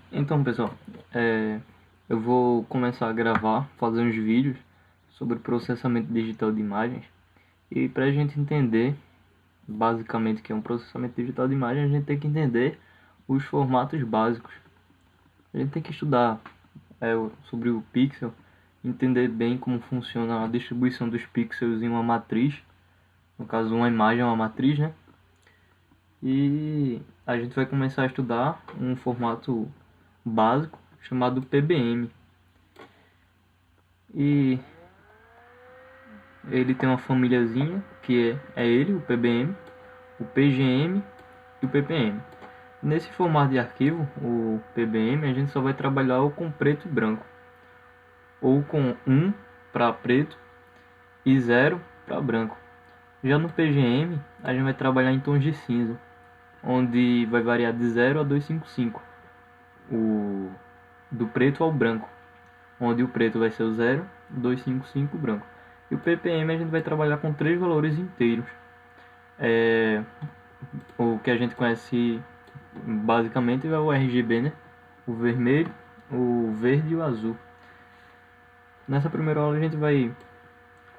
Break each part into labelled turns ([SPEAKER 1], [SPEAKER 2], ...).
[SPEAKER 1] Então, pessoal, eu vou começar a gravar, fazer uns vídeos sobre processamento digital de imagens. E para a gente entender basicamente o que é um processamento digital de imagem, a gente tem que entender os formatos básicos. A gente tem que estudar sobre o pixel, entender bem como funciona a distribuição dos pixels em uma matriz. No caso, uma imagem é uma matriz, né? E a gente vai começar a estudar um formato básico chamado PBM. E ele tem uma famíliazinha que é ele, o PBM, o PGM e o PPM. Nesse formato de arquivo, o PBM, a gente só vai trabalhar ou com preto e branco, ou com 1 para preto e 0 para branco. Já no PGM, a gente vai trabalhar em tons de cinza, onde vai variar de 0 a 255, do preto ao branco, onde o preto vai ser o 0, 255 branco. E o ppm a gente vai trabalhar com 3 valores inteiros. O que a gente conhece basicamente é o RGB, né? O vermelho, o verde e o azul. Nessa primeira aula a gente vai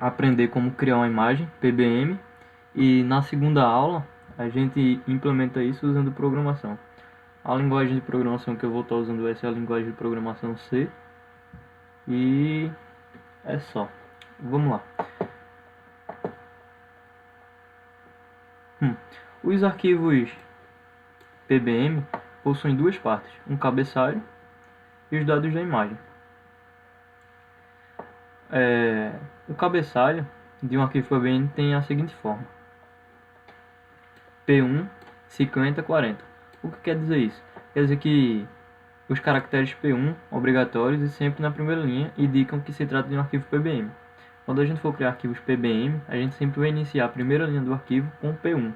[SPEAKER 1] aprender como criar uma imagem PBM, e na segunda aula a gente implementa isso usando programação. A linguagem de programação que eu vou estar usando vai ser a linguagem de programação C. E é só. Vamos lá. Os arquivos PBM possuem duas partes, um cabeçalho e os dados da imagem. O cabeçalho de um arquivo PBM tem a seguinte forma: P1 50 40. O que quer dizer isso? Quer dizer que os caracteres P1 obrigatórios e sempre na primeira linha indicam que se trata de um arquivo PBM. Quando a gente for criar arquivos PBM, a gente sempre vai iniciar a primeira linha do arquivo com P1.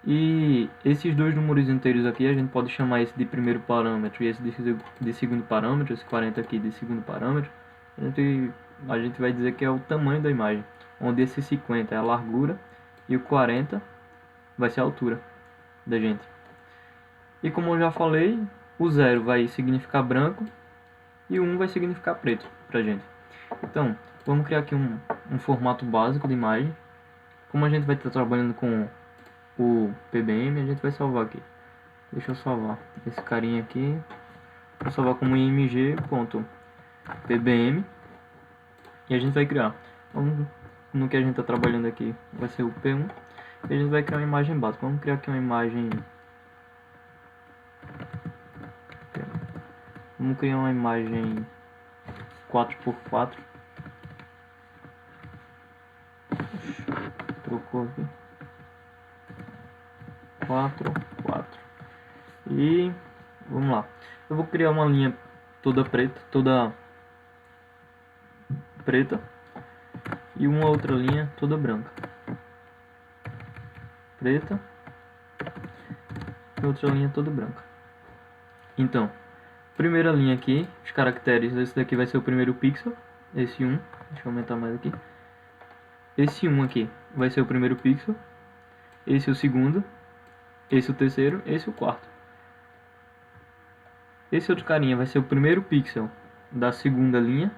[SPEAKER 1] E esses dois números inteiros aqui, a gente pode chamar esse de primeiro parâmetro e esse de segundo parâmetro, esse 40 aqui de segundo parâmetro. A gente vai dizer que é o tamanho da imagem, onde esse 50 é a largura e o 40 vai ser a altura da gente. E como eu já falei, o 0 vai significar branco e o 1 vai significar preto pra gente. Então, vamos criar aqui um formato básico de imagem. Como a gente vai estar trabalhando com o PBM, a gente vai salvar aqui. Deixa eu salvar esse carinha aqui. Vou salvar como img.pbm e a gente vai criar. Vamos, no que a gente está trabalhando aqui vai ser o P1 e a gente vai criar uma imagem básica. Vamos criar aqui uma imagem. Vamos criar uma imagem 4x4. Trocou aqui. 4. E vamos lá. Eu vou criar uma linha toda preta e uma outra linha toda branca. Preta e outra linha toda branca. Então, primeira linha aqui, os caracteres, esse daqui vai ser o primeiro pixel, esse 1, deixa eu aumentar mais aqui. Esse 1 aqui vai ser o primeiro pixel, esse é o segundo, esse é o terceiro, esse é o quarto. Esse outro carinha vai ser o primeiro pixel da segunda linha,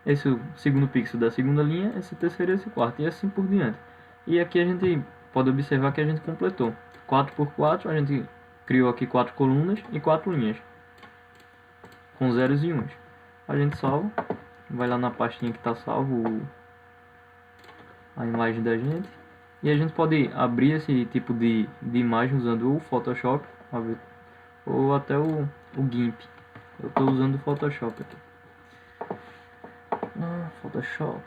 [SPEAKER 1] esse é o segundo pixel da segunda linha, esse é o terceiro e esse é o quarto, e assim por diante. E aqui a gente pode observar que a gente completou 4x4, a gente criou aqui 4 colunas e 4 linhas, com zeros e uns. A gente salva, vai lá na pastinha que está salvo a imagem da gente. E a gente pode abrir esse tipo de imagem usando o Photoshop ou até o GIMP. Eu estou usando o Photoshop aqui. Photoshop.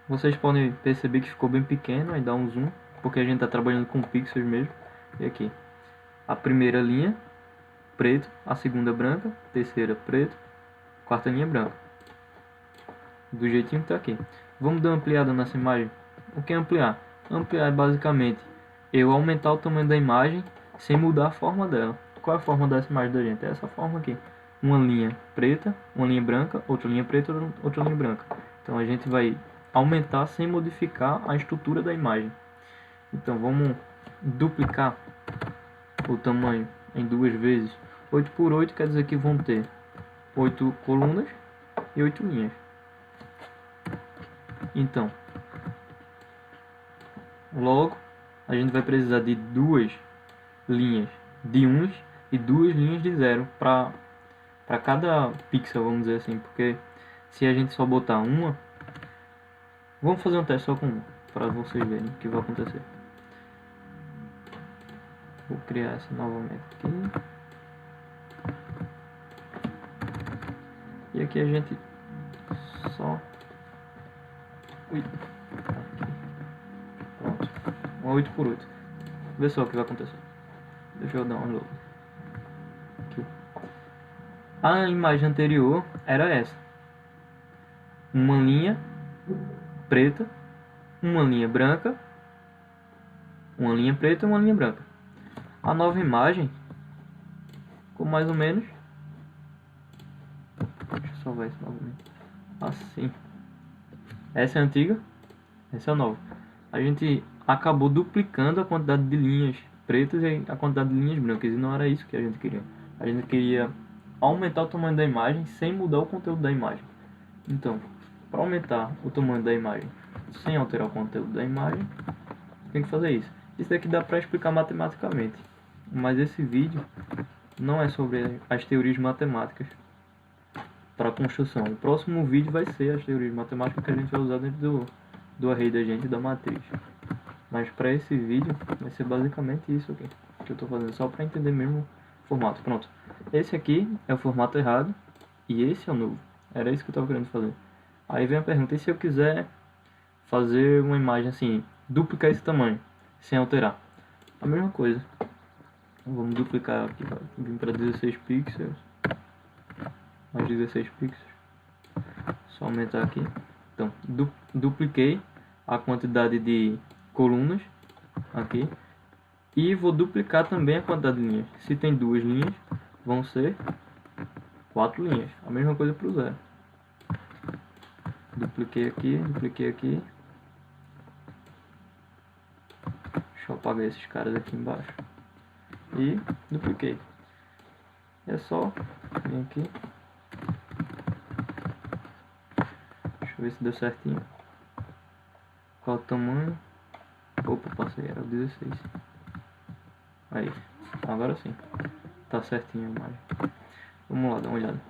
[SPEAKER 1] Vocês podem perceber que ficou bem pequeno, aí dá um zoom, porque a gente está trabalhando com pixels mesmo. E aqui, a primeira linha preto, a segunda branca, terceira preto, quarta linha branca, do jeitinho que está aqui. Vamos dar uma ampliada nessa imagem. O que é ampliar? Ampliar é basicamente eu aumentar o tamanho da imagem sem mudar a forma dela. Qual é a forma dessa imagem da gente? É essa forma aqui. Uma linha preta, uma linha branca, outra linha preta, outra linha branca. Então a gente vai aumentar sem modificar a estrutura da imagem. Então vamos duplicar o tamanho em 2 vezes, 8 por 8 quer dizer que vão ter 8 colunas e 8 linhas. Então, logo, a gente vai precisar de 2 linhas de 1 e 2 linhas de 0 para cada pixel, vamos dizer assim, porque se a gente só botar uma, vamos fazer um teste só com uma, para vocês verem o que vai acontecer. Vou criar essa novamente aqui. E aqui a gente só... Ui. Aqui. Pronto. 8 por 8. Vê só o que vai acontecer. Deixa eu dar um load. Aqui. A imagem anterior era essa. Uma linha preta, uma linha branca, uma linha preta e uma linha branca. A nova imagem ficou mais ou menos... Deixa eu salvar isso novamente. Assim. Essa é a antiga, essa é a nova. A gente acabou duplicando a quantidade de linhas pretas e a quantidade de linhas brancas, e não era isso que a gente queria. A gente queria aumentar o tamanho da imagem sem mudar o conteúdo da imagem. Então, para aumentar o tamanho da imagem sem alterar o conteúdo da imagem, tem que fazer isso. Isso daqui dá para explicar matematicamente, mas esse vídeo não é sobre as teorias matemáticas para construção. O próximo vídeo vai ser as teorias matemáticas que a gente vai usar dentro do array da gente, da matriz. Mas para esse vídeo vai ser basicamente isso aqui que eu estou fazendo, só para entender mesmo o formato. Pronto, esse aqui é o formato errado e esse é o novo. Era isso que eu estava querendo fazer. Aí vem a pergunta: e se eu quiser fazer uma imagem assim, duplicar esse tamanho sem alterar? A mesma coisa. Vamos duplicar aqui, vim para 16 pixels, mais 16 pixels, só aumentar aqui. Então, dupliquei a quantidade de colunas aqui e vou duplicar também a quantidade de linhas. Se tem 2 linhas, vão ser 4 linhas. A mesma coisa para o 0. Dupliquei aqui, dupliquei aqui. Deixa eu apagar esses caras aqui embaixo. E dupliquei. É só vir aqui. Deixa eu ver se deu certinho. Qual o tamanho? Opa, passei, era o 16. Aí, agora sim. Tá certinho a imagem. Vamos lá, dar uma olhada.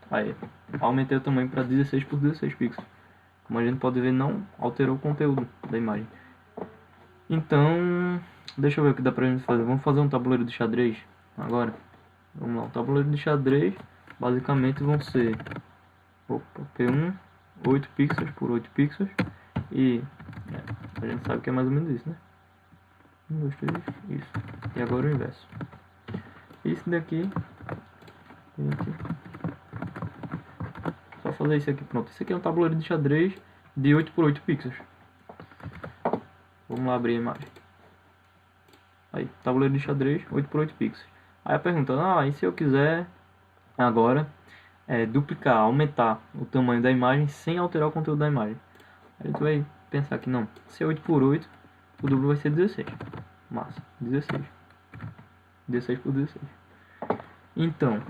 [SPEAKER 1] Aí, aumentei o tamanho para 16 por 16 pixels. Como a gente pode ver, não alterou o conteúdo da imagem. Então, deixa eu ver o que dá pra gente fazer. Vamos fazer um tabuleiro de xadrez agora. Vamos lá, o tabuleiro de xadrez basicamente vão ser P1, 8 pixels por 8 pixels. E a gente sabe que é mais ou menos isso, né? 1, 2, 3, isso. E agora o inverso. Esse daqui, só fazer isso aqui, pronto. Isso aqui é um tabuleiro de xadrez de 8 por 8 pixels. Vamos lá abrir a imagem. Aí, tabuleiro de xadrez 8 por 8 pixels. Aí a pergunta: e se eu quiser agora duplicar, aumentar o tamanho da imagem sem alterar o conteúdo da imagem? A gente vai pensar que não. Se é 8 por 8, o duplo vai ser 16. Massa, 16. 16 por 16. Então,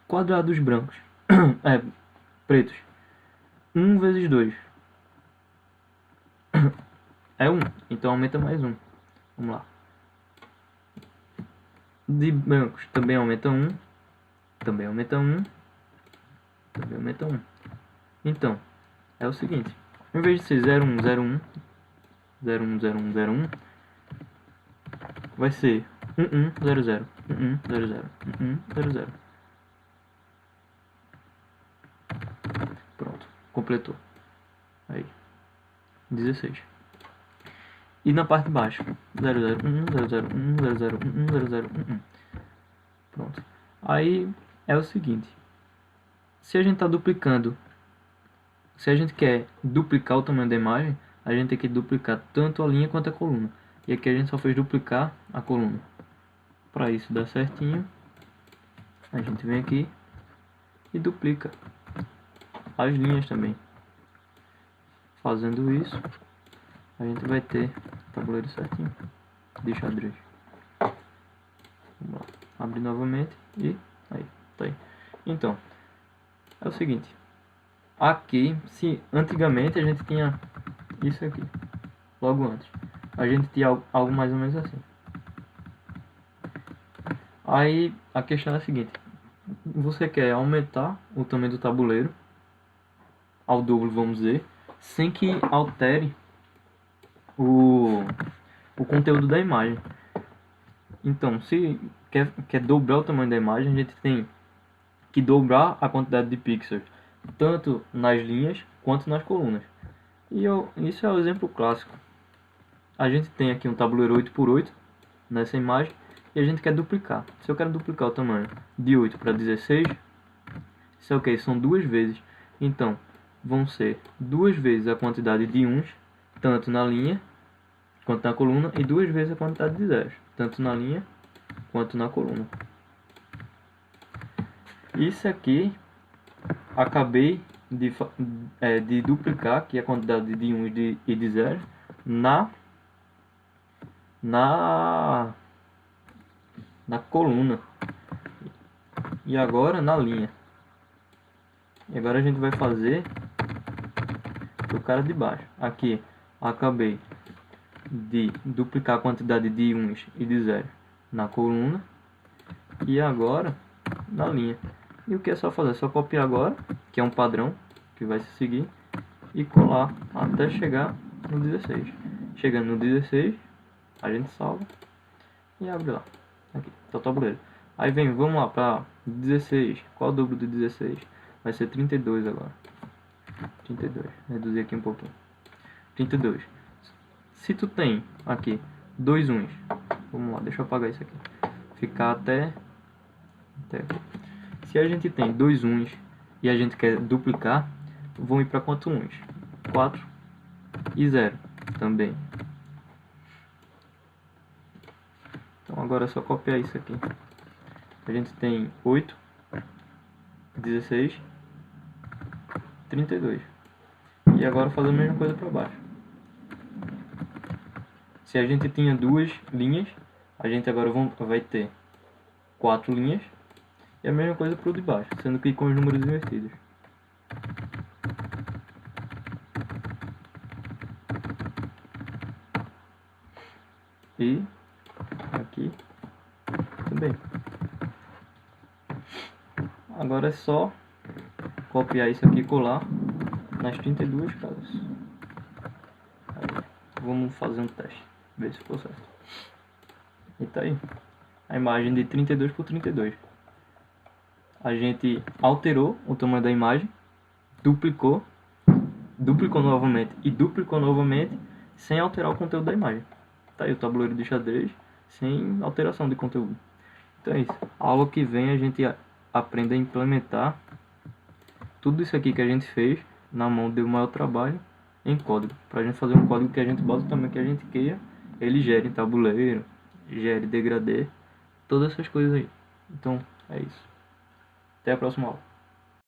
[SPEAKER 1] quadrados brancos, pretos. 1 vezes 2 é 1, então aumenta mais 1. Vamos lá. De brancos também aumenta 1, também aumenta 1, também aumenta 1. Então, é o seguinte: em vez de ser 0, 1, 0, 1, 0, 1, 0, 1, 0, 1, vai ser 1, 1, 0, 0, 1, 1, 0, 0, 1, 1, 0, 0. Pronto, completou. Aí, 16. E na parte de baixo, 0, 0, 1, 0, 0, 1, 0, 0, 1, 0, 0, 1, 1. Pronto. Aí é o seguinte: se a gente está duplicando, se a gente quer duplicar o tamanho da imagem, a gente tem que duplicar tanto a linha quanto a coluna. E aqui a gente só fez duplicar a coluna. Para isso dar certinho, a gente vem aqui e duplica as linhas também. Fazendo isso, a gente vai ter o tabuleiro certinho. de xadrez. Vamos lá. Abrir novamente e aí, tá aí. Então, é o seguinte. Aqui, se antigamente a gente tinha isso aqui, logo antes, a gente tinha algo mais ou menos assim. Aí a questão é a seguinte: você quer aumentar o tamanho do tabuleiro ao dobro, vamos dizer, sem que altere o conteúdo da imagem. Então, se quer dobrar o tamanho da imagem, a gente tem que dobrar a quantidade de pixels, tanto nas linhas quanto nas colunas. E isso é o exemplo clássico. A gente tem aqui um tabuleiro 8x8 nessa imagem e a gente quer duplicar. Se eu quero duplicar o tamanho de 8 para 16, isso é o que? São duas vezes. Então, vão ser duas vezes a quantidade de uns, tanto na linha quanto na coluna, e duas vezes a quantidade de zeros, tanto na linha quanto na coluna. Isso aqui acabei de duplicar aqui a quantidade de uns e de zeros na coluna e agora na linha. E agora a gente vai fazer o cara de baixo. Aqui acabei de duplicar a quantidade de uns e de zeros na coluna e agora na linha. E o que é só fazer? É só copiar agora, que é um padrão que vai se seguir, e colar até chegar no 16. Chegando no 16, a gente salva e abre lá. Aqui, tá o tabuleiro. Aí vem, vamos lá para 16. Qual é o dobro de 16? Vai ser 32 agora. 32. Reduzir aqui um pouquinho. 32. Se tu tem aqui dois uns, vamos lá, deixa eu apagar isso aqui. Ficar até aqui. Se a gente tem dois uns e a gente quer duplicar, vão ir para quantos uns? 4 e 0 também. Então agora é só copiar isso aqui. A gente tem 8, 16, 32. E agora fazer a mesma coisa para baixo. Se a gente tinha duas linhas, a gente agora vai ter 4 linhas. E a mesma coisa para o de baixo, sendo que com os números invertidos. E aqui também. Agora é só copiar isso aqui e colar nas 32 casas. Aí, vamos fazer um teste, ver se ficou certo. E tá aí a imagem de 32 por 32. A gente alterou o tamanho da imagem, duplicou novamente e duplicou novamente sem alterar o conteúdo da imagem. Tá aí o tabuleiro de xadrez sem alteração de conteúdo. Então é isso. A aula que vem a gente aprende a implementar tudo isso aqui que a gente fez na mão deu maior trabalho em código. Para a gente fazer um código que a gente bota o tamanho que a gente queira, ele gere tabuleiro, gere degradê, todas essas coisas aí. Então é isso. Até a próxima aula.